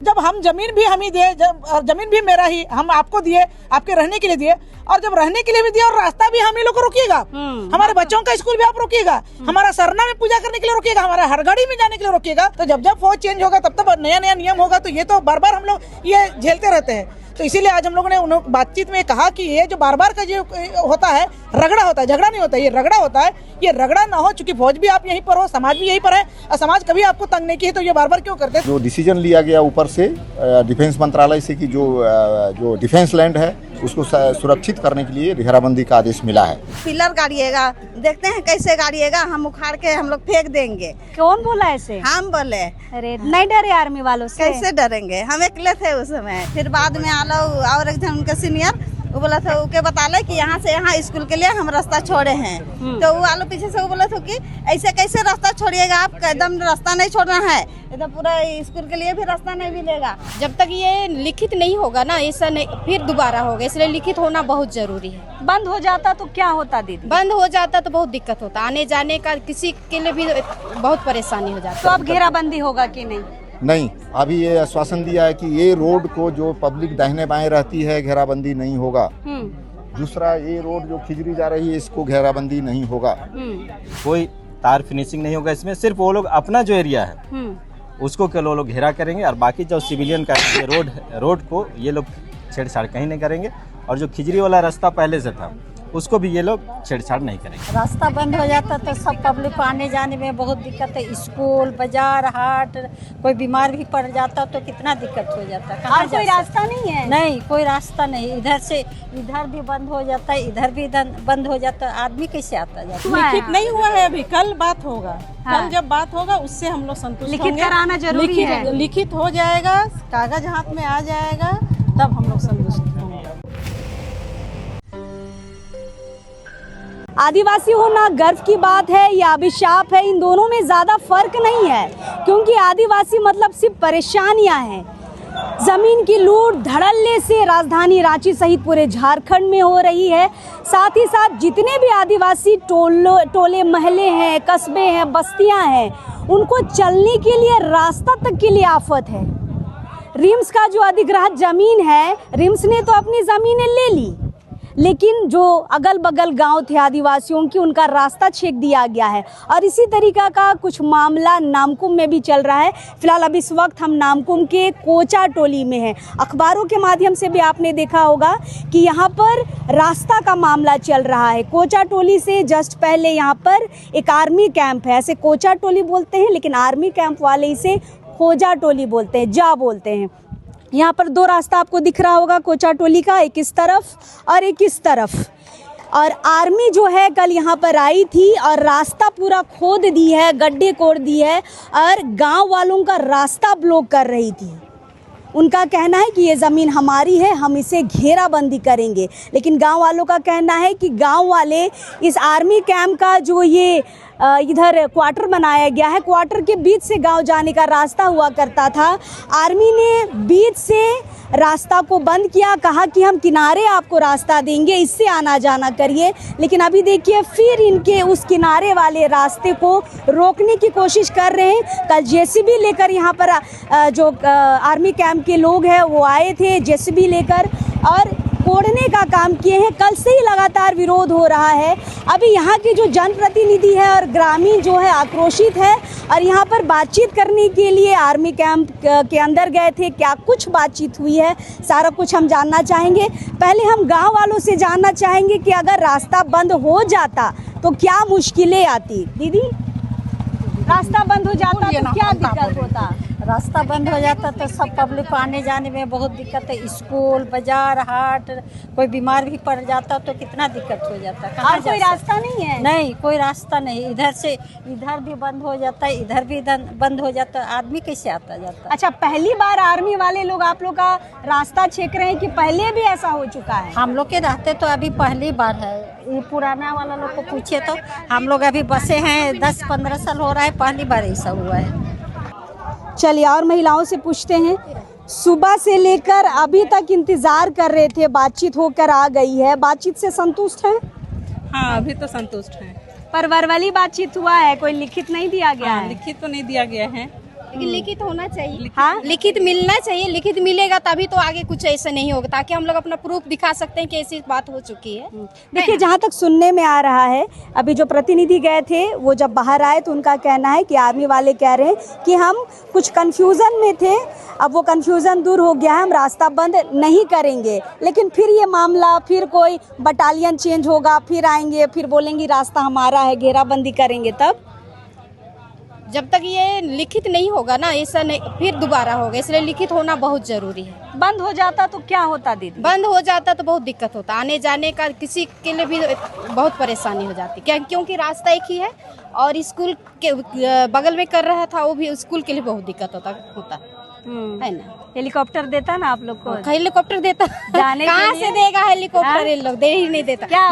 जब हम जमीन भी हम ही दिए, जब जमीन भी मेरा ही, हम आपको दिए, आपके रहने के लिए दिए, और जब रहने के लिए भी दिए और रास्ता भी हम ही लोग को रोकिएगा, हमारे बच्चों का स्कूल भी आप रोकिएगा, हमारा सरना में पूजा करने के लिए रोकिएगा, हमारा हरगढ़ी में जाने के लिए रोकिएगा। तो जब जब फौज चेंज होगा तब तब नया नया नियम होगा, तो ये तो बार बार हम लोग ये झेलते रहते हैं। तो इसीलिए आज हम लोगों ने बातचीत में कहा कि ये जो बार बार का जो होता है, रगड़ा होता है, झगड़ा नहीं होता है, ये रगड़ा होता है, ये रगड़ा ना हो, चूंकि फौज भी आप यहीं पर हो, समाज भी यहीं पर है, और समाज कभी आपको तंग नहीं की है, तो ये बार बार क्यों करते हैं? जो डिसीजन लिया गया ऊपर से डिफेंस मंत्रालय से कि जो डिफेंस लैंड है उसको सुरक्षित करने के लिए घेराबंदी का आदेश मिला है। पिलर गाड़िएगा, देखते हैं कैसे गाड़िएगा, हम उखाड़ के हम लोग फेंक देंगे। कौन बोला ऐसे? हम बोले। अरे नहीं डरे आर्मी वालों से? कैसे डरेंगे, हम अकेले थे उस समय। फिर बाद में आलो और एक जन उनके सीनियर वो बोला था, उनके बताले कि यहाँ से यहाँ स्कूल के लिए हम रास्ता छोड़े हैं। तो वो आलो पीछे से वो बोला था कि ऐसे कैसे रास्ता छोड़िएगा आप, एकदम रास्ता नहीं छोड़ना है, एकदम पूरा स्कूल के लिए भी रास्ता नहीं मिलेगा। जब तक ये लिखित नहीं होगा ना, ऐसा नहीं फिर दोबारा होगा, इसलिए लिखित होना बहुत जरूरी है। बंद हो जाता तो क्या होता दीदी? बंद हो जाता तो बहुत दिक्कत होता, आने जाने का किसी के लिए भी बहुत परेशानी हो जाती। तो अब घेराबंदी होगा कि नहीं? नहीं, अभी ये आश्वासन दिया है कि ये रोड को जो पब्लिक दाहिने बाएं रहती है घेराबंदी नहीं होगा। दूसरा, ये रोड जो खिजरी जा रही है इसको घेराबंदी नहीं होगा। कोई तार फिनिशिंग नहीं होगा इसमें, सिर्फ वो लोग अपना जो एरिया है उसको केवल वो लोग घेरा करेंगे, और बाकी जो सिविलियन का रोड को ये लोग छेड़छाड़ कहीं नहीं करेंगे, और जो खिजरी वाला रास्ता पहले से था उसको भी ये लोग छेड़छाड़ नहीं करेंगे। रास्ता बंद हो जाता तो सब पब्लिक को आने जाने में बहुत दिक्कत है। स्कूल, बाजार, हाट, कोई बीमार भी पड़ जाता तो कितना दिक्कत हो जाता। और कोई रास्ता नहीं है? नहीं, कोई रास्ता नहीं। इधर से इधर भी बंद हो जाता है, इधर भी बंद हो जाता है। आदमी कैसे आता जाता? लिखित नहीं हुआ है अभी, कल बात होगा। कल जब बात होगा उससे हम लोग संतुष्ट होंगे। लिखित कराना जरूरी है। लिखित हो जाएगा, कागज हाथ में आ जाएगा, तब हम लोग संतुष्ट होंगे। आदिवासी होना गर्व की बात है या अभिशाप है, इन दोनों में ज्यादा फर्क नहीं है, क्योंकि आदिवासी मतलब सिर्फ परेशानियां हैं। जमीन की लूट धड़ल्ले से राजधानी रांची सहित पूरे झारखंड में हो रही है। साथ ही साथ जितने भी आदिवासी टोले महल्ले हैं, कस्बे हैं, बस्तियां हैं, उनको चलने के लिए रास्ता तक के लिए आफत है। रिम्स का जो अधिग्रहित जमीन है, रिम्स ने तो अपनी जमीनें ले ली, लेकिन जो अगल बगल गांव थे आदिवासियों की, उनका रास्ता छेक दिया गया है। और इसी तरीका का कुछ मामला नामकुम में भी चल रहा है। फिलहाल अभी इस वक्त हम नामकुम के कोचा टोली में हैं। अखबारों के माध्यम से भी आपने देखा होगा कि यहाँ पर रास्ता का मामला चल रहा है। कोचा टोली से जस्ट पहले यहाँ पर एक आर्मी कैंप है। ऐसे कोचा टोली बोलते हैं, लेकिन आर्मी कैंप वाले इसे खोजा टोली बोलते हैं, जा बोलते हैं। यहाँ पर दो रास्ता आपको दिख रहा होगा कोचा टोली का, एक इस तरफ और एक इस तरफ। और आर्मी जो है कल यहाँ पर आई थी और रास्ता पूरा खोद दी है, गड्ढे कोड़ दी है, और गांव वालों का रास्ता ब्लॉक कर रही थी। उनका कहना है कि ये ज़मीन हमारी है, हम इसे घेराबंदी करेंगे। लेकिन गांव वालों का कहना है कि गांव वाले इस आर्मी कैंप का जो ये इधर क्वार्टर बनाया गया है, क्वार्टर के बीच से गांव जाने का रास्ता हुआ करता था। आर्मी ने बीच से रास्ता को बंद किया, कहा कि हम किनारे आपको रास्ता देंगे, इससे आना जाना करिए। लेकिन अभी देखिए फिर इनके उस किनारे वाले रास्ते को रोकने की कोशिश कर रहे हैं। कल जेसीबी लेकर यहाँ पर जो आर्मी कैंप के लोग हैं वो आए थे जेसीबी लेकर और कोड़ने का काम किए हैं। कल से ही लगातार विरोध हो रहा है। अभी यहाँ के जो जनप्रतिनिधि है और ग्रामीण जो है आक्रोशित है, और यहाँ पर बातचीत करने के लिए आर्मी कैंप के अंदर गए थे। क्या कुछ बातचीत हुई है, सारा कुछ हम जानना चाहेंगे। पहले हम गांव वालों से जानना चाहेंगे कि अगर रास्ता बंद हो जाता तो क्या मुश्किलें आती। दीदी, रास्ता बंद हो जाता तो क्या दिक्कत होता? रास्ता बंद हो जाता तो सब पब्लिक को आने जाने में बहुत दिक्कत है। स्कूल, बाजार, हाट, कोई बीमार भी पड़ जाता तो कितना दिक्कत हो जाता। और कोई रास्ता नहीं है? नहीं, कोई रास्ता नहीं। इधर से इधर भी बंद हो जाता है, इधर भी बंद हो जाता है। आदमी कैसे आता जाता? अच्छा, पहली बार आर्मी वाले लोग आप लोग का रास्ता छेक रहे हैं कि पहले भी ऐसा हो चुका है? हम लोग के रहते तो अभी पहली बार है। ये पुराना वाला लोग को पूछे तो हम लोग अभी बसे हैं 10-15 साल हो रहा है, पहली बार ऐसा हुआ है। चलिए और महिलाओं से पूछते हैं। सुबह से लेकर अभी तक इंतजार कर रहे थे, बातचीत होकर आ गई है, बातचीत से संतुष्ट हैं? हाँ, अभी तो संतुष्ट हैं। पर वर्बली बातचीत हुआ है, कोई लिखित नहीं दिया गया है? लिखित तो नहीं दिया गया है। लेकिन लिखित होना चाहिए। हाँ? लिखित मिलना चाहिए, लिखित मिलेगा तभी तो आगे कुछ ऐसा नहीं होगा, ताकि हम लोग अपना प्रूफ दिखा सकते हैं कि ऐसी बात हो चुकी है। देखिए, जहाँ तक सुनने में आ रहा है, अभी जो प्रतिनिधि गए थे वो जब बाहर आए तो उनका कहना है कि आर्मी वाले कह रहे हैं कि हम कुछ कंफ्यूजन में थे, अब वो कंफ्यूजन दूर हो गया है, हम रास्ता बंद नहीं करेंगे। लेकिन फिर ये मामला, फिर कोई बटालियन चेंज होगा, फिर आएंगे, फिर बोलेंगे रास्ता हमारा है, घेराबंदी करेंगे। तब जब तक ये लिखित नहीं होगा ना, ऐसा नहीं फिर दोबारा होगा, इसलिए लिखित होना बहुत जरूरी है। बंद हो जाता तो क्या होता दीदी? बंद हो जाता तो बहुत दिक्कत होता, आने जाने का किसी के लिए भी बहुत परेशानी हो जाती, क्या क्योंकि रास्ता एक ही है और स्कूल के बगल में कर रहा था, वो भी स्कूल के लिए बहुत दिक्कत होता है ना। हेलीकॉप्टर देता ना आप लोग को? हेलीकॉप्टर देता जाने कहाँ के से लिए? देगा हेलीकॉप्टर? ये लोग दे ही नहीं देता। क्या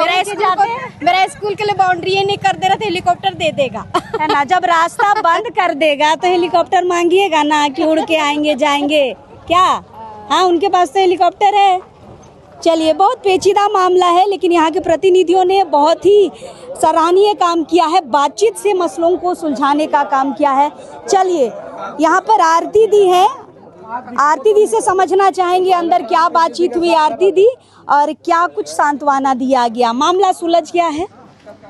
मेरा स्कूल के लिए बाउंड्री नहीं कर दे रहा था, हेलीकॉप्टर दे देगा है ना। जब रास्ता बंद कर देगा तो हेलीकॉप्टर मांगिएगा ना कि उड़ के आएंगे जाएंगे क्या? हाँ, उनके पास तो हेलीकॉप्टर है। चलिए, बहुत पेचीदा मामला है, लेकिन यहाँ के प्रतिनिधियों ने बहुत ही सराहनीय काम किया है, बातचीत से मसलों को सुलझाने का काम किया है। चलिए, यहाँ पर आरती दी है, आरती दी से समझना चाहेंगे अंदर क्या बातचीत हुई आरती दी और क्या कुछ सांत्वना दिया गया, मामला सुलझ गया है।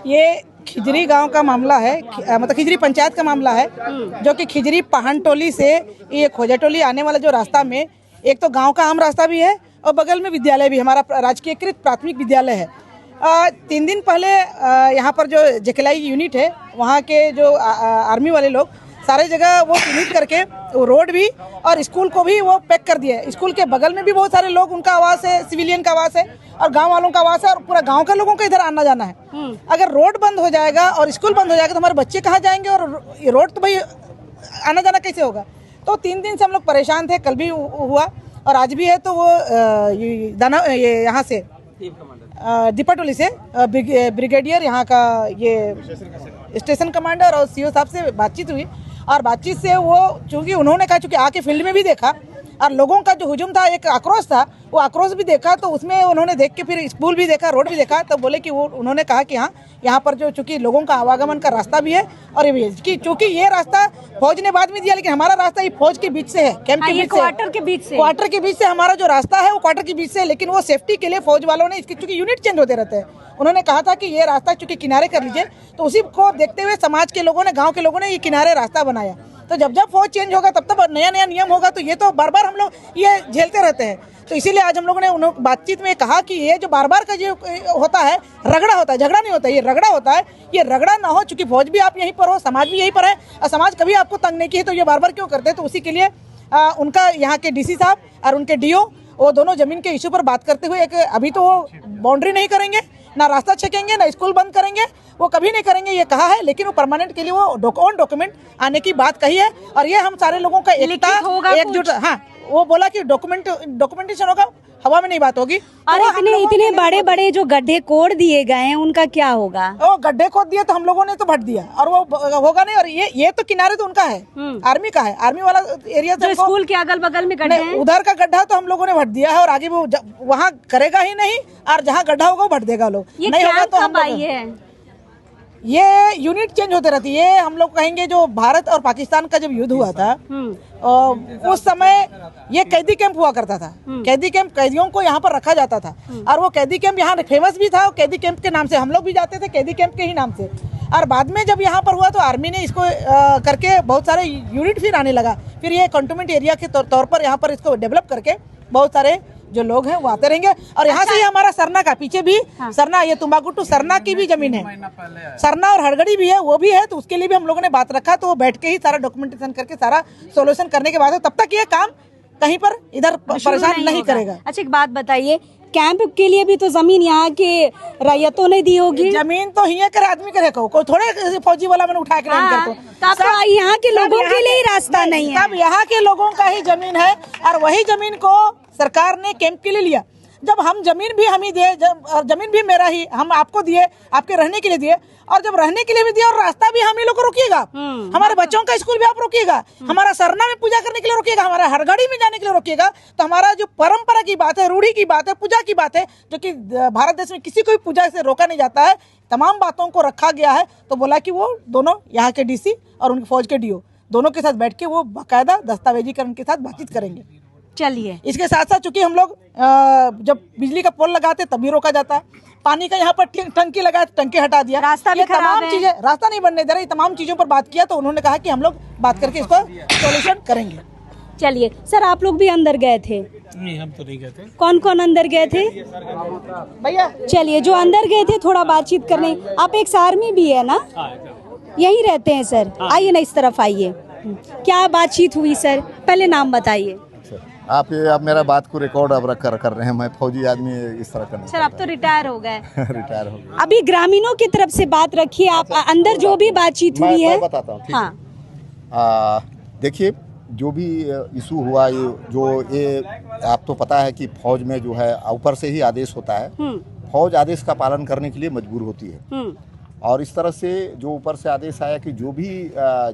ये खिजरी गांव का मामला है, मतलब खिजरी पंचायत का मामला है, जो कि खिजरी पहान टोली से ये खोजा टोली आने वाला जो रास्ता में एक तो गांव का आम रास्ता भी है और बगल में विद्यालय भी, हमारा राजकीयकृत प्राथमिक विद्यालय है। 3 दिन पहले यहाँ पर जो जेकेलाई यूनिट है, वहाँ के जो आर्मी वाले लोग सारे जगह वो चिन्हित करके वो रोड भी और स्कूल को भी वो पैक कर दिया है। स्कूल के बगल में भी बहुत सारे लोग, उनका आवास है, सिविलियन का आवास है और गांव वालों का आवास है और पूरा गांव का लोगों का इधर आना जाना है। अगर रोड बंद हो जाएगा और स्कूल बंद हो जाएगा तो हमारे बच्चे कहाँ जाएंगे और रोड तो भाई आना जाना कैसे होगा? तो 3 दिन से हम लोग परेशान थे, कल भी हुआ और आज भी है। तो वो ये यहाँ से दीपाटोली से ब्रिगेडियर यहाँ का ये स्टेशन कमांडर और सीओ साहब से बातचीत हुई और बातचीत से वो चूँकि उन्होंने कहा, चूँकि आके फील्ड में भी देखा और लोगों का जो हुजूम था, एक आक्रोश था, वो आक्रोश भी देखा, तो उसमें उन्होंने देख के फिर स्कूल भी देखा, रोड भी देखा, तब बोले कि वो उन्होंने कहा कि हाँ, यहाँ पर जो चूँकि लोगों का आवागमन का रास्ता भी है और ये भी है, चूँकि ये रास्ता फौज ने बाद में दिया, लेकिन हमारा रास्ता ये फौज के बीच से है, कैंप के बीच से, क्वार्टर के बीच से हमारा जो रास्ता है वो क्वार्टर के बीच से है। लेकिन वो सेफ्टी के लिए फौज वालों ने इसकी, चूँकि यूनिट चेंज होते रहते हैं, उन्होंने कहा था कि ये रास्ता चूँकि किनारे कर लीजिए, तो उसी को देखते हुए समाज के लोगों ने, गाँव के लोगों ने ये किनारे रास्ता बनाया। तो जब जब फौज चेंज होगा तब तब नया नया नियम होगा, तो ये तो बार बार हम लोग ये झेलते रहते हैं। तो इसीलिए आज हम लोगों ने बातचीत में कहा कि ये जो बार बार का जो होता है, रगड़ा होता है, झगड़ा नहीं होता है, ये रगड़ा होता है, ये रगड़ा ना हो, चूँकि फौज भी आप यहीं पर हो, समाज भी यहीं पर है और समाज कभी आपको तंग नहीं की है, तो ये बार बार क्यों करते हैं? तो उसी के लिए उनका यहाँ के डीसी साहब और उनके डीओ, वो दोनों जमीन के इशू पर बात करते हुए एक अभी तो वो बाउंड्री नहीं करेंगे, ना रास्ता छकेंगे, ना स्कूल बंद करेंगे, वो कभी नहीं करेंगे ये कहा है, लेकिन वो परमानेंट के लिए वो ऑन डॉक्यूमेंट आने की बात कही है और ये हम सारे लोगों का एकजुट। हाँ, वो बोला कि डॉक्यूमेंटेशन होगा, हवा में नहीं बात होगी। और इतने बड़े बड़े जो गड्ढे कोड़ दिए गए हैं, उनका क्या होगा? वो गड्ढे खोद दिए तो हम लोगों ने तो भट दिया और वो होगा नहीं। और ये तो किनारे तो उनका है, आर्मी का है, आर्मी वाला एरिया जो स्कूल के अगल बगल में गड्ढे हैं, उधर का गड्ढा तो हम लोगों ने भट दिया है और आगे वो वहाँ करेगा ही नहीं और जहाँ गड्ढा होगा वो भट देगा लोग, नहीं होगा तो हम ये यूनिट चेंज होते रहती है। हम लोग कहेंगे जो भारत और पाकिस्तान का जब युद्ध हुआ था उस समय ये कैदी कैंप हुआ करता था, कैदी कैंप, कैदियों को यहाँ पर रखा जाता था और वो कैदी कैंप यहाँ फेमस भी था, कैदी कैंप के नाम से हम लोग भी जाते थे, कैदी कैंप के ही नाम से। और बाद में जब यहाँ पर हुआ तो आर्मी ने इसको करके बहुत सारे यूनिट फिर आने लगा, फिर ये कंटोनमेंट एरिया के तौर पर यहाँ पर इसको डेवलप करके बहुत सारे जो लोग हैं वो आते रहेंगे। और यहाँ से ही हमारा सरना का पीछे भी सरना, ये तुम्बाकुटू सरना की भी जमीन है, सरना और हड़गड़ी भी है, वो भी है, तो उसके लिए भी हम लोगों ने बात रखा, तो वो बैठ के ही सारा डॉक्यूमेंटेशन करके सारा सोल्यूशन करने के बाद तब तक ये काम कहीं पर इधर परेशान नहीं करेगा। अच्छा, एक बात बताइए, कैंप के लिए भी तो जमीन यहाँ के रैयतों ने दी होगी? जमीन तो हिया करे आदमी करे को, कोई थोड़े फौजी वाला मैंने उठा के तब तो यहाँ के लोगों के लिए ही रास्ता नहीं है, तब यहाँ के लोगों का ही जमीन है और वही जमीन को सरकार ने कैंप के लिए लिया। जब हम जमीन भी हम ही दिए, जमीन भी मेरा ही, हम आपको दिए, आपके रहने के लिए दिए और जब रहने के लिए भी दिया और रास्ता भी हम ही लोग को रोकिएगा, हमारे बच्चों का स्कूल भी आप रोकिएगा, हमारा सरना में पूजा करने के लिए रोकिएगा, हमारा हरगड़ी में जाने के लिए रोकिएगा, तो हमारा जो परंपरा की बात है, रूढ़ी की बात है, पूजा की बात है, जो कि भारत देश में किसी को भी पूजा से रोका नहीं जाता है, तमाम बातों को रखा गया है। तो बोला कि वो दोनों यहाँ के डीसी और उनके फौज के डीओ दोनों के साथ बैठ के वो बाकायदा दस्तावेजीकरण के साथ बातचीत करेंगे। चलिए, इसके साथ साथ चूंकि हम लोग जब बिजली का पोल लगाते तब भी रोका जाता है, पानी का यहाँ पर टंकी लगाया तो टंकी हटा दिया, रास्ता भी ये खराब तमाम है। चीजें रास्ता नहीं बनने दे रहा, ये तमाम चीजों पर बात किया तो उन्होंने कहा कि हम लोग बात करके इसको सॉल्यूशन करेंगे। चलिए सर, आप लोग भी अंदर गए थे? नहीं, हम तो नहीं गए थे। कौन कौन अंदर गए थे भैया? चलिए, जो अंदर गए थे थोड़ा बातचीत करने। आप एक आर्मी भी है ना? यहीं रहते हैं सर? आइए ना, इस तरफ आइए। क्या बातचीत हुई सर? पहले नाम बताइए। आप मेरा बात को रिकॉर्ड अब कर रहे हैं। मैं फौजी आदमी इस तरह करना सर, आप तो रिटायर हो गए। रिटायर हो गया। अभी ग्रामीणों की तरफ से बात रखिए, आप अंदर जो भी बातचीत हुई है मैं बताता हूँ, ठीक है? हाँ, देखिए, जो भी इशू हुआ, ये आप तो पता है कि फौज में जो है ऊपर से ही आदेश होता है। फौज आदेश का पालन करने के लिए मजबूर होती है, और इस तरह से जो ऊपर से आदेश आया कि जो भी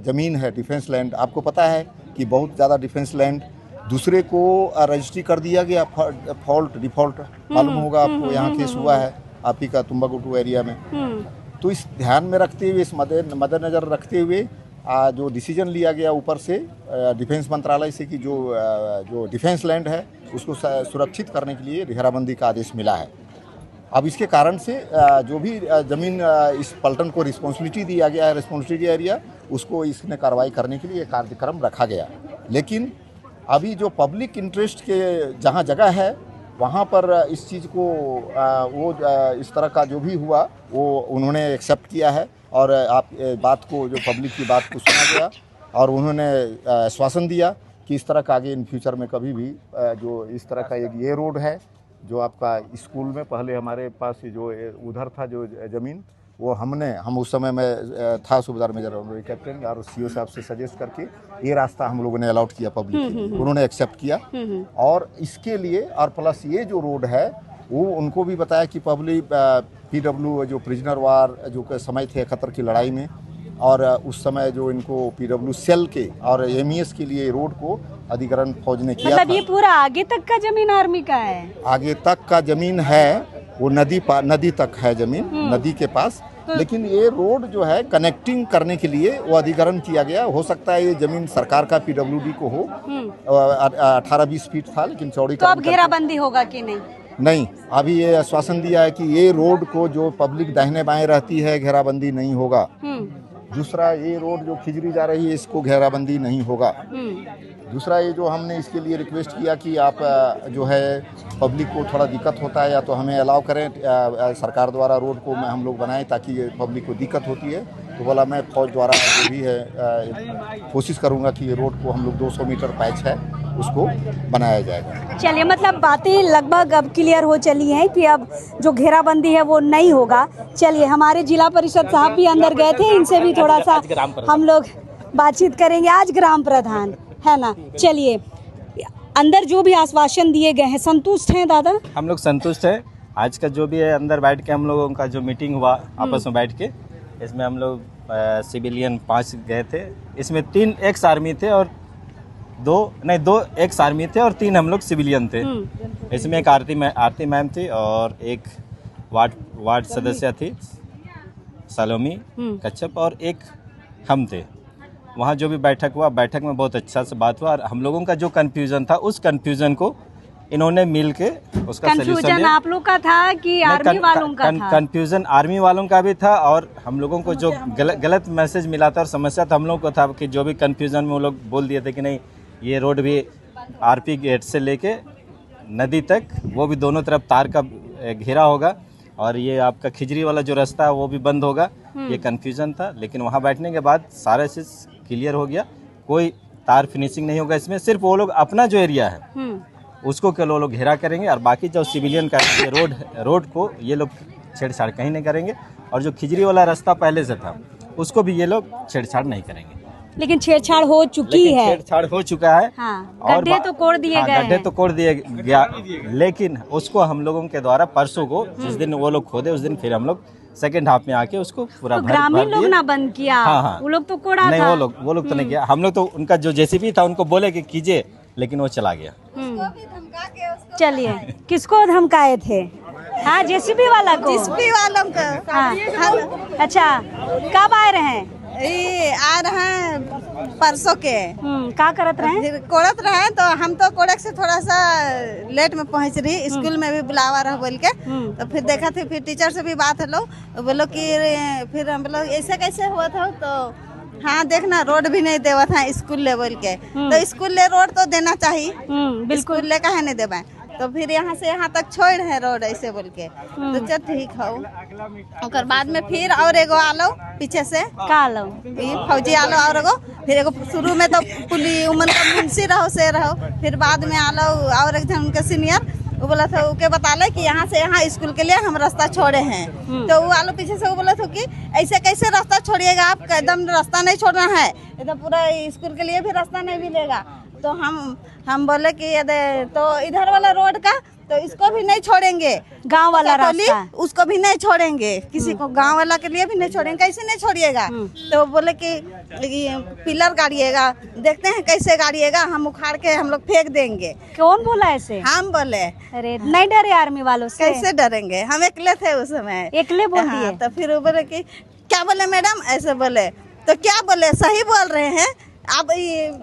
ज़मीन है डिफेंस लैंड, आपको पता है कि बहुत ज़्यादा डिफेंस लैंड दूसरे को रजिस्ट्री कर दिया गया, डिफॉल्ट मालूम होगा आपको, यहाँ केस हुआ है आप ही का तुम्बाकुटू एरिया में। तो इस ध्यान में रखते हुए, इस मद्देनजर रखते हुए जो डिसीजन लिया गया ऊपर से डिफेंस मंत्रालय से कि जो डिफेंस लैंड है उसको सुरक्षित करने के लिए घेराबंदी का आदेश मिला है। अब इसके कारण से जो भी ज़मीन इस पलटन को रिस्पॉन्सिबिलिटी दिया गया है, रिस्पॉन्सिबिलिटी एरिया, उसको इसने कार्रवाई करने के लिए कार्यक्रम रखा गया। लेकिन अभी जो पब्लिक इंटरेस्ट के जहाँ जगह है वहाँ पर इस चीज़ को इस तरह का जो भी हुआ वो उन्होंने एक्सेप्ट किया है, और आप बात को, जो पब्लिक की बात को सुना गया, और उन्होंने आश्वासन दिया कि इस तरह का आगे इन फ्यूचर में कभी भी जो इस तरह का ये रोड है जो आपका स्कूल में पहले हमारे पास जो उधर था जो ज़मीन, वो हम उस समय में था सूबेदार मेजर कैप्टन, और सीओ साहब से सजेस्ट करके ये रास्ता हम लोगों ने अलाउट किया पब्लिक के लिए, उन्होंने एक्सेप्ट किया। और इसके लिए और प्लस ये जो रोड है वो उनको भी बताया कि पब्लिक PW जो प्रिजनर वार जो के समय थे 71 की लड़ाई में, और उस समय जो इनको PW सेल के और MES के लिए रोड को अधिग्रहण फौज ने किया। मतलब ये पूरा आगे तक का जमीन आर्मी का है? आगे तक का जमीन है, वो नदी तक है जमीन, नदी के पास। लेकिन ये रोड जो है कनेक्टिंग करने के लिए वो अधिग्रहण किया गया। हो सकता है ये जमीन सरकार का PWD को हो, 18-20 फीट था, लेकिन चौड़ी तो अब घेराबंदी होगा कि नहीं? अभी ये आश्वासन दिया है कि ये रोड को जो पब्लिक दाहिने बाएं रहती है घेराबंदी नहीं होगा। दूसरा, ये रोड जो खिजरी जा रही है इसको घेराबंदी नहीं होगा। दूसरा, ये जो हमने इसके लिए रिक्वेस्ट किया कि आप जो है पब्लिक को थोड़ा दिक्कत होता है या तो हमें अलाउ करें, सरकार द्वारा रोड को हम लोग बनाएं ताकि ये पब्लिक को दिक्कत होती है। तो बोला मैं फौज द्वारा जो भी है कोशिश करूंगा कि ये रोड को हम लोग 200 मीटर पैच है उसको बनाया जाएगा। चलिए, मतलब बातें लगभग अब क्लियर हो चली हैं कि अब जो घेराबंदी है वो नहीं होगा। चलिए, हमारे जिला परिषद साहब भी अंदर गए थे, इनसे भी थोड़ा सा हम लोग बातचीत करेंगे। आज ग्राम प्रधान है ना? चलिए, अंदर जो भी आश्वासन दिए गए हैं, संतुष्ट हैं दादा? हम लोग संतुष्ट हैं। आज का जो भी है अंदर बैठ के हम लोगों का जो मीटिंग हुआ आपस में बैठ के, इसमें हम लोग सिविलियन 5 गए थे। इसमें 3 एक्स आर्मी थे और 2 एक्स आर्मी थे और 3 हम लोग सिविलियन थे। इसमें एक आरती मैम थी और एक वार्ड सदस्य थी सलोमी कच्छप, और एक हम थे। वहाँ जो भी बैठक हुआ, बैठक में बहुत अच्छा से बात हुआ, और हम लोगों का जो कन्फ्यूज़न था उस कन्फ्यूज़न को इन्होंने मिल के उसका कन्फ्यूजन आप लोग का था कि आर्मी वालों का था? कन्फ्यूजन आर्मी वालों का भी था, और हम लोगों को जो गलत मैसेज मिला था और समस्या था हम लोगों को था कि जो भी कन्फ्यूजन में वो लोग बोल दिए थे कि नहीं ये रोड भी RP गेट से लेके नदी तक वो भी दोनों तरफ तार का घेरा होगा, और ये आपका खिजरी वाला जो रास्ता है वो भी बंद होगा। ये कन्फ्यूजन था, लेकिन वहाँ बैठने के बाद सारा चीज़ क्लियर हो गया। कोई तार फिनिशिंग नहीं होगा इसमें, सिर्फ वो लोग अपना जो एरिया है उसको केवल वो लोग घेरा करेंगे, और बाकी जो सिविलियन का रोड को ये लोग छेड़छाड़ कहीं नहीं करेंगे, और जो खिजरी वाला रास्ता पहले से था उसको भी ये लोग छेड़छाड़ नहीं करेंगे। लेकिन छेड़छाड़ हो चुकी है, छेड़छाड़ हो चुका है। गड्ढे तो कोड़ दिए गए, गड्ढे तो कोड़ दिए गया, लेकिन उसको हम लोगों के द्वारा परसों को जिस दिन वो लोग खोदे उस दिन फिर हम लोग सेकंड हाफ में आके उसको पूरा तो ग्रामीण लोग ना बंद किया। हाँ, वो लोग तो कोड़ा नहीं, था। वो लोग तो नहीं किया। हम लोग तो उनका जो JCB था उनको बोले कि कीजिए, लेकिन वो चला गया। चलिए, किसको धमकाए थे? हाँ, JCB वाला को? JCB वालों को। हाँ। अच्छा, कब आए रहे हैं? ये आ रहे हैं परसों के का करत रहे? फिर कोड़त रहे तो हम तो कोड़क से थोड़ा सा लेट में पहुंच रही, स्कूल में भी बुलावा रहा बोल के। तो फिर देखा थी, फिर टीचर से भी बात हलो, बोलो कि फिर हम बोलो ऐसे कैसे हुआ था, तो हाँ देखना रोड भी नहीं देवा था स्कूल लेवल के, तो स्कूल ले रोड तो देना चाहिए, स्कूल ले काहे नहीं देवा। तो फिर यहाँ से यहाँ तक छोड़ है रोड ऐसे बोल के, तो चल ठीक हो। और बाद में फिर और एगो आलो पीछे से का आलो फौजी आलो, और एगो फिर एगो शुरू में तो पुलिस उमन का मुंशी रहो से रहो, फिर बाद में आलो और एक जन उनके सीनियर, वो बोला था उके बताले कि यहाँ से यहाँ स्कूल के लिए हम रास्ता छोड़े हैं। तो वो आलो पीछे से वो बोला था कि ऐसे कैसे रास्ता छोड़िएगा आप, एकदम रास्ता नहीं छोड़ना है, एकदम पूरा स्कूल के लिए भी रास्ता नहीं मिलेगा। तो हम बोले कि तो इधर वाला रोड का तो इसको भी नहीं छोड़ेंगे, गांव वाला रास्ता उसको भी नहीं छोड़ेंगे, किसी को गांव वाला के लिए भी नहीं छोड़ेंगे, कैसे नहीं छोड़िएगा। तो बोले कि पिलर गाड़िएगा, देखते हैं कैसे गाड़िएगा, हम उखाड़ के हम लोग फेंक देंगे। कौन बोला ऐसे? हम बोले। अरे नहीं डरे आर्मी वालों से? कैसे डरेंगे, हम अकेले थे उस समय। अकेले बोल दिए? तो फिर वो बोले कि क्या बोले मैडम, ऐसे बोले। तो क्या बोले, सही बोल रहे हैं, आप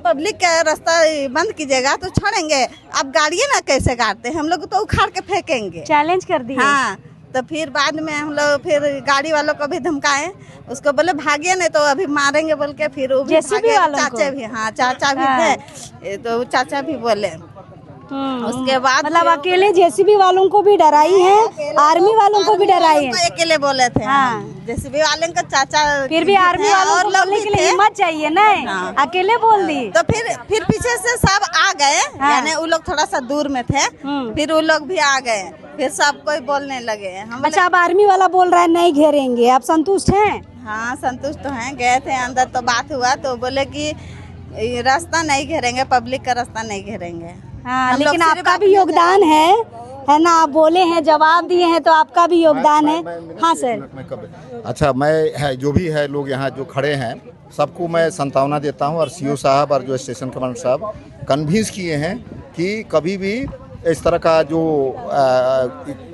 पब्लिक का रास्ता बंद कीजिएगा तो छोड़ेंगे, आप गाड़िए ना कैसे काटते, हम लोग तो उखाड़ के फेंकेंगे। चैलेंज कर दिए। हाँ, तो फिर बाद में हम लोग फिर गाड़ी वालों को भी धमकाए, उसको बोले भागिए नहीं तो अभी मारेंगे बोल के, फिर वो भी भागे, चाचा भी, हाँ चाचा भी थे, तो चाचा भी बोले। उसके बाद मतलब अकेले जेसीबी वालों को भी डराई है, आर्मी वालों को भी डराई है। अकेले बोले थे हाँ। जेसीबी वाले का चाचा, फिर भी आर्मी वालों को बोलने के लिए हिम्मत चाहिए ना, अकेले बोल दी। तो फिर पीछे से सब आ गए, यानी वो लोग थोड़ा सा दूर में थे, फिर वो लोग भी आ गए, फिर सब कोई बोलने लगे। अच्छा, अब आर्मी वाला बोल रहा है नहीं घेरेंगे, आप संतुष्ट हैं? हाँ संतुष्ट तो हैं, गए थे अंदर तो बात हुआ, तो बोले कि रास्ता नहीं घेरेंगे, पब्लिक का रास्ता नहीं घेरेंगे। हाँ, लेकिन आपका भी योगदान है ना, आप बोले हैं, जवाब दिए हैं, तो आपका भी योगदान है। हाँ सर। अच्छा, मैं जो भी है लोग यहाँ जो खड़े हैं सबको मैं संतावना देता हूँ, और सीओ साहब और जो स्टेशन कमांडर साहब कन्विंस किए हैं कि कभी भी इस तरह का जो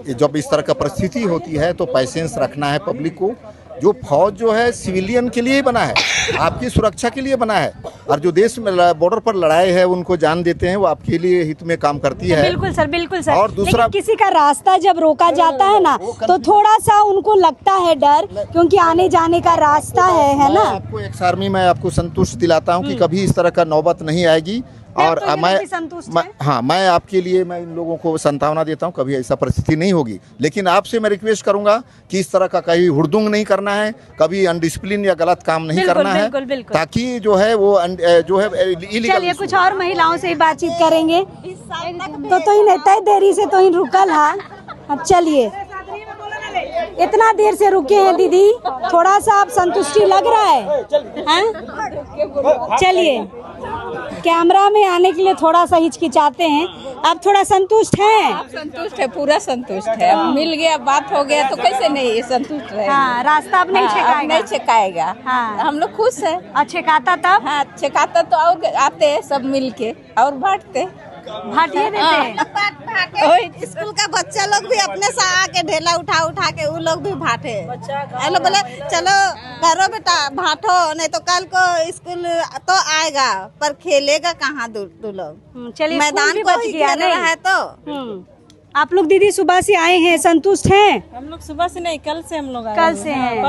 जब इस तरह का परिस्थिति होती है तो पेशेंस रखना है पब्लिक को। जो फौज जो है सिविलियन के लिए बना है, आपकी सुरक्षा के लिए बना है, और जो देश में बॉर्डर पर लड़ाई है उनको जान देते हैं, वो आपके लिए हित में काम करती है। बिल्कुल सर, बिल्कुल सर। और दूसरा, किसी का रास्ता जब रोका जाता है ना तो थोड़ा सा उनको लगता है डर, क्योंकि आने जाने का रास्ता है ना। आपको एक्स आर्मी में आपको संतुष्ट दिलाता हूँ कि कभी इस तरह का नौबत नहीं आएगी, और मैं आपके लिए मैं इन लोगों को संतावना देता हूं, कभी ऐसा परिस्थिति नहीं होगी। लेकिन आपसे मैं रिक्वेस्ट करूंगा कि इस तरह का कहीं हुड़दुंग नहीं करना है, कभी अनडिसिप्लिन या गलत काम नहीं करना है, ताकि जो है वो जो है इलीगल। चलिए कुछ और महिलाओं से बातचीत करेंगे, तो ही नहीं तय देरी से तो ही रुकल है। अब चलिए, इतना देर से रुके हैं दीदी, थोड़ा सा आप संतुष्टि लग रहा है? चलिए, कैमरा में आने के लिए थोड़ा सा हिचकिचाते हैं, आप थोड़ा संतुष्ट हैं? संतुष्ट है, पूरा संतुष्ट है। अब मिल गया, बात हो गया तो कैसे नहीं संतुष्ट रहे। हाँ, रास्ता अब नहीं छेकाएगा। नहीं छेकाएगा। हाँ, हम लोग खुश है। और छेकाता तब? हाँ, छेकाता तो और आते हैं सब मिल के और बांटते भाटिए देते। स्कूल का बच्चा लोग भी अपने से आके ढेला उठा के वो लोग भी भाटे। हेलो बोले चलो करो बेटा भाटो, नहीं तो कल को स्कूल तो आएगा पर खेलेगा कहाँ दो लोग। चलिए, मैदान को ही खेल रहा है। तो आप लोग दीदी सुबह से आए हैं, संतुष्ट हैं? हम लोग सुबह से नहीं, कल से हम लोग आए। कल से हैं?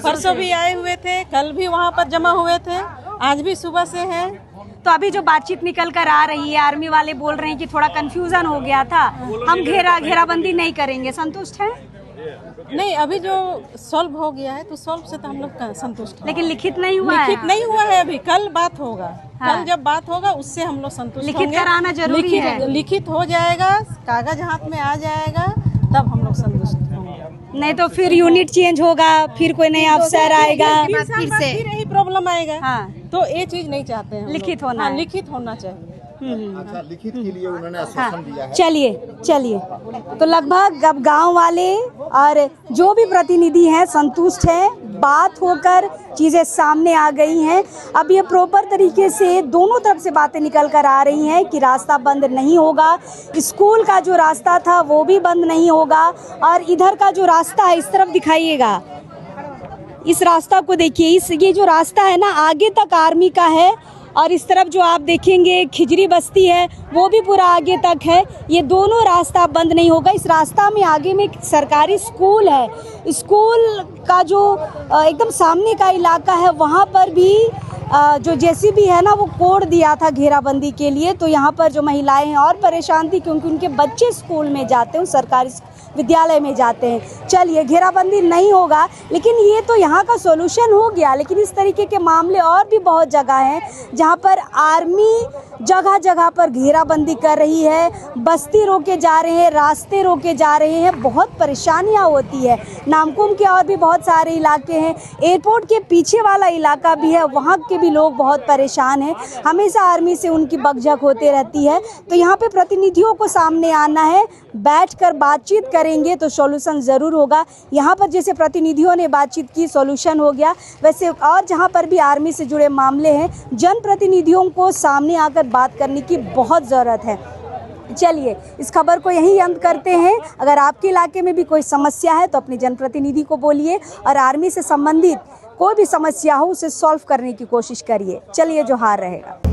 परसों भी आए हुए थे, कल भी वहाँ पर जमा हुए थे, आज भी सुबह से हैं। तो अभी जो बातचीत निकल कर आ रही है, आर्मी वाले बोल रहे हैं कि थोड़ा कंफ्यूजन हो गया था, हम घेराबंदी नहीं करेंगे, संतुष्ट हैं? नहीं, अभी जो सॉल्व हो गया है तो सॉल्व से तो हम लोग संतुष्ट हैं। लेकिन लिखित नहीं हुआ है? लिखित नहीं हुआ है अभी, कल बात होगा। हाँ। कल जब बात होगा उससे हम लोग संतुष्ट होंगे। लिखित कराना जरूरी है। लिखित हो जाएगा, कागज हाथ में आ जाएगा, तब हम लोग संतुष्ट होंगे। नहीं तो फिर यूनिट चेंज होगा, फिर कोई नया अफसर आएगा, फिर से यही प्रॉब्लम आएगा। हाँ। तो ये चीज नहीं चाहते हैं, लिखित होना। हाँ, लिखित होना चाहिए। अच्छा, लिखित के लिए उन्होंने आश्वासन दिया है। चलिए, तो लगभग अब गांव वाले और जो भी प्रतिनिधि हैं संतुष्ट हैं, बात होकर चीजें सामने आ गई हैं। अब ये प्रॉपर तरीके से दोनों तरफ से बातें निकल कर आ रही हैं कि रास्ता बंद नहीं होगा, स्कूल का जो रास्ता था वो भी बंद नहीं होगा, और इधर का जो रास्ता है इस तरफ दिखाइएगा, इस रास्ता को देखिए, ये जो रास्ता है ना आगे तक आर्मी का है, और इस तरफ जो आप देखेंगे खिजरी बस्ती है वो भी पूरा आगे तक है। ये दोनों रास्ता बंद नहीं होगा। इस रास्ता में आगे में एक सरकारी स्कूल है, स्कूल का जो एकदम सामने का इलाका है वहाँ पर भी जो जेसीबी है ना वो कोड दिया था घेराबंदी के लिए। तो यहाँ पर जो महिलाएं हैं और परेशान थी क्योंकि उनके बच्चे स्कूल में जाते हैं, सरकारी विद्यालय में जाते हैं। चलिए घेराबंदी नहीं होगा, लेकिन ये तो यहाँ का सॉल्यूशन हो गया। लेकिन इस तरीके के मामले और भी बहुत जगह हैं जहाँ पर आर्मी जगह जगह पर घेराबंदी कर रही है, बस्ती रोके जा रहे हैं, रास्ते रोके जा रहे हैं, बहुत परेशानियाँ होती है। नामकुम के और भी बहुत सारे इलाके हैं, एयरपोर्ट के पीछे वाला इलाका भी है, वहाँ के भी लोग बहुत परेशान हैं। हमेशा आर्मी से उनकी बकझक होते रहती है। तो यहाँ पे प्रतिनिधियों को सामने आना है, बैठकर बातचीत करेंगे तो सॉल्यूशन ज़रूर होगा। यहाँ पर जैसे प्रतिनिधियों ने बातचीत की, सॉल्यूशन हो गया, वैसे और जहाँ पर भी आर्मी से जुड़े मामले हैं जनप्रतिनिधियों को सामने आकर बात करने की बहुत ज़रूरत है। चलिए इस खबर को यहीं अंत करते हैं। अगर आपके इलाके में भी कोई समस्या है तो अपने जनप्रतिनिधि को बोलिए, और आर्मी से संबंधित कोई भी समस्या हो उसे सॉल्व करने की कोशिश करिए। चलिए जोहार रहेगा।